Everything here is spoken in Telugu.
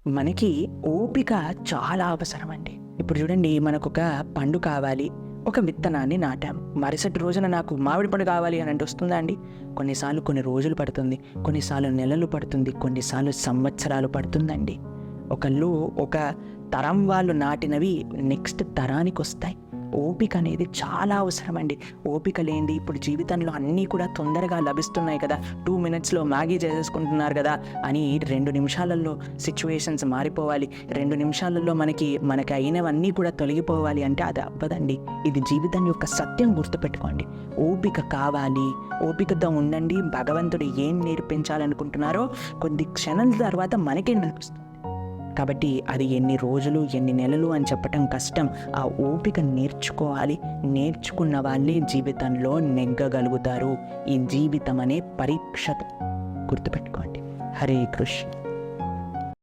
మనకి ఓపిక చాలా అవసరమండి. ఇప్పుడు చూడండి, మనకొక పండు కావాలి, ఒక విత్తనాన్ని నాటాం. మరుసటి రోజున నాకు మామిడి పండు కావాలి అని అంటే వస్తుందా అండి? కొన్నిసార్లు కొన్ని రోజులు పడుతుంది, కొన్నిసార్లు నెలలు పడుతుంది, కొన్నిసార్లు సంవత్సరాలు పడుతుందండి. ఒక తరం వాళ్ళు నాటినవి నెక్స్ట్ తరానికి వస్తాయి. ఓపిక అనేది చాలా అవసరమండి. ఓపిక లేనిది ఇప్పుడు జీవితంలో అన్నీ కూడా తొందరగా లభిస్తున్నాయి కదా, 2 minutesలో మ్యాగీ చేసేసుకుంటున్నారు కదా అని 2 నిమిషాలలో సిచ్యువేషన్స్ మారిపోవాలి, 2 నిమిషాలలో మనకి అయినవన్నీ కూడా తొలగిపోవాలి అంటే అది అవ్వదండి. ఇది జీవితం యొక్క సత్యం, గుర్తుపెట్టుకోండి. ఓపిక కావాలి, ఓపికతో ఉండండి. భగవంతుడు ఏం నేర్పించాలనుకుంటున్నారో కొద్ది క్షణాల తర్వాత మనకే నేర్పిస్తుంది. కాబట్టి అది ఎన్ని రోజులు ఎన్ని నెలలు అని చెప్పటం కష్టం. ఆ ఓపిక నేర్చుకోవాలి. నేర్చుకున్న వాళ్ళే జీవితంలో నెగ్గగలుగుతారు. ఈ జీవితం అనే పరీక్ష గుర్తుపెట్టుకోండి. హరే కృష్ణ.